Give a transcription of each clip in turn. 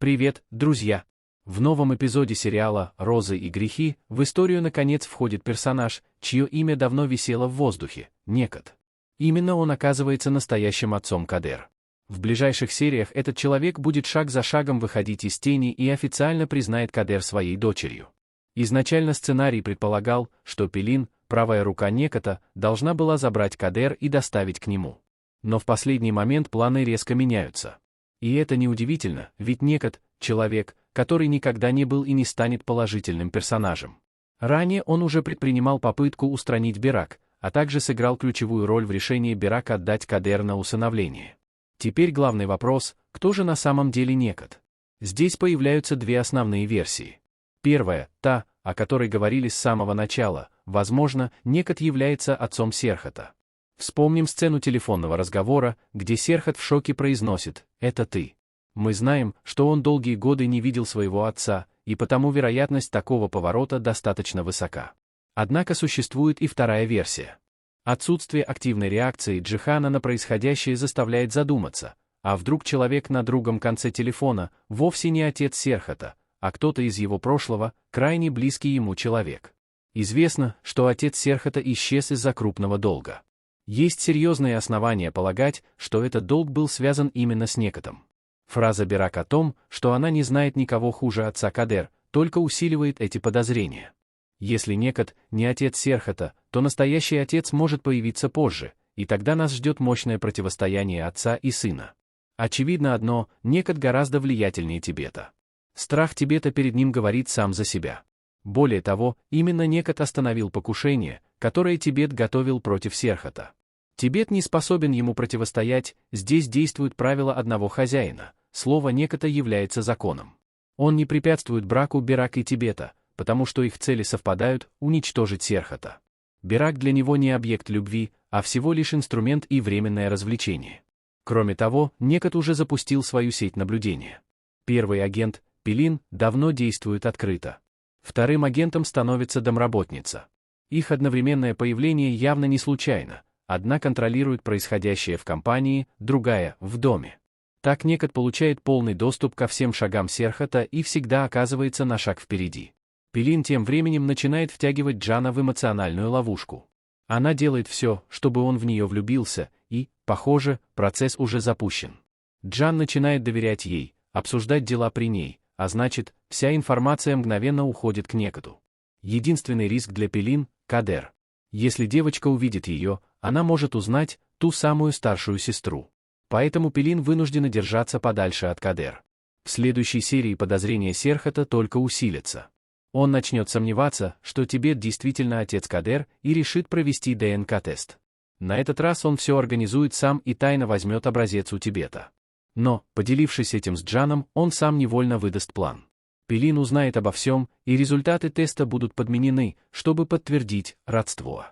Привет, друзья! В новом эпизоде сериала «Розы и грехи» в историю наконец входит персонаж, чье имя давно висело в воздухе – Некат. Именно он оказывается настоящим отцом Кадер. В ближайших сериях этот человек будет шаг за шагом выходить из тени и официально признает Кадер своей дочерью. Изначально сценарий предполагал, что Пелин, правая рука Неката, должна была забрать Кадер и доставить к нему. Но в последний момент планы резко меняются. И это неудивительно, ведь Некат – человек, который никогда не был и не станет положительным персонажем. Ранее он уже предпринимал попытку устранить Берак, а также сыграл ключевую роль в решении Берак отдать Кадер на усыновление. Теперь главный вопрос – кто же на самом деле Некат? Здесь появляются две основные версии. Первая – та, о которой говорили с самого начала, возможно, Некат является отцом Серхата. Вспомним сцену телефонного разговора, где Серхат в шоке произносит «это ты». Мы знаем, что он долгие годы не видел своего отца, и потому вероятность такого поворота достаточно высока. Однако существует и вторая версия. Отсутствие активной реакции Джихана на происходящее заставляет задуматься, а вдруг человек на другом конце телефона вовсе не отец Серхата, а кто-то из его прошлого, крайне близкий ему человек. Известно, что отец Серхата исчез из-за крупного долга. Есть серьезные основания полагать, что этот долг был связан именно с Некатом. Фраза Берак о том, что она не знает никого хуже отца Кадер, только усиливает эти подозрения. Если Некат не отец Серхата, то настоящий отец может появиться позже, и тогда нас ждет мощное противостояние отца и сына. Очевидно одно, Некат гораздо влиятельнее Тибета. Страх Тибета перед ним говорит сам за себя. Более того, именно Некат остановил покушение, которое Тибет готовил против Серхата. Тибет не способен ему противостоять, здесь действует правило одного хозяина, слово Неката является законом. Он не препятствует браку Берак и Тибета, потому что их цели совпадают – уничтожить Серхата. Берак для него не объект любви, а всего лишь инструмент и временное развлечение. Кроме того, Некат уже запустил свою сеть наблюдения. Первый агент, Пелин, давно действует открыто. Вторым агентом становится домработница. Их одновременное появление явно не случайно. Одна контролирует происходящее в компании, другая – в доме. Так Некат получает полный доступ ко всем шагам Серхата и всегда оказывается на шаг впереди. Пелин тем временем начинает втягивать Джана в эмоциональную ловушку. Она делает все, чтобы он в нее влюбился, и, похоже, процесс уже запущен. Джан начинает доверять ей, обсуждать дела при ней, а значит, вся информация мгновенно уходит к Некату. Единственный риск для Пелин – Кадер. Если девочка увидит ее, она может узнать ту самую старшую сестру. Поэтому Пелин вынуждена держаться подальше от Кадер. В следующей серии подозрения Серхата только усилятся. Он начнет сомневаться, что Тибет действительно отец Кадер, и решит провести ДНК-тест. На этот раз он все организует сам и тайно возьмет образец у Тибета. Но, поделившись этим с Джаном, он сам невольно выдаст план. Пелин узнает обо всем, и результаты теста будут подменены, чтобы подтвердить родство.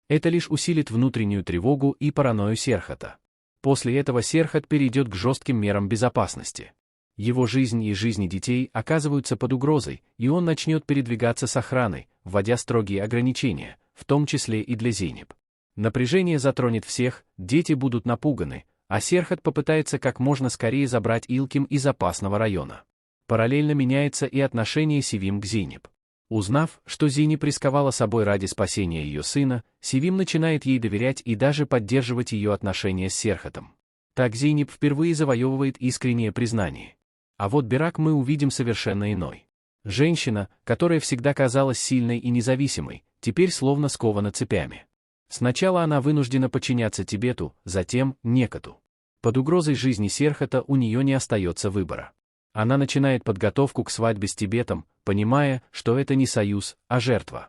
Это лишь усилит внутреннюю тревогу и паранойю Серхата. После этого Серхат перейдет к жестким мерам безопасности. Его жизнь и жизни детей оказываются под угрозой, и он начнет передвигаться с охраной, вводя строгие ограничения, в том числе и для Зейнеп. Напряжение затронет всех, дети будут напуганы, а Серхат попытается как можно скорее забрать Илким из опасного района. Параллельно меняется и отношение Севим к Зейнеп. Узнав, что Зейнеп рисковала собой ради спасения ее сына, Севим начинает ей доверять и даже поддерживать ее отношения с Серхатом. Так Зейнеп впервые завоевывает искреннее признание. А вот Берак мы увидим совершенно иной. Женщина, которая всегда казалась сильной и независимой, теперь словно скована цепями. Сначала она вынуждена подчиняться Тибету, затем Некату. Под угрозой жизни Серхата у нее не остается выбора. Она начинает подготовку к свадьбе с Тибетом, понимая, что это не союз, а жертва.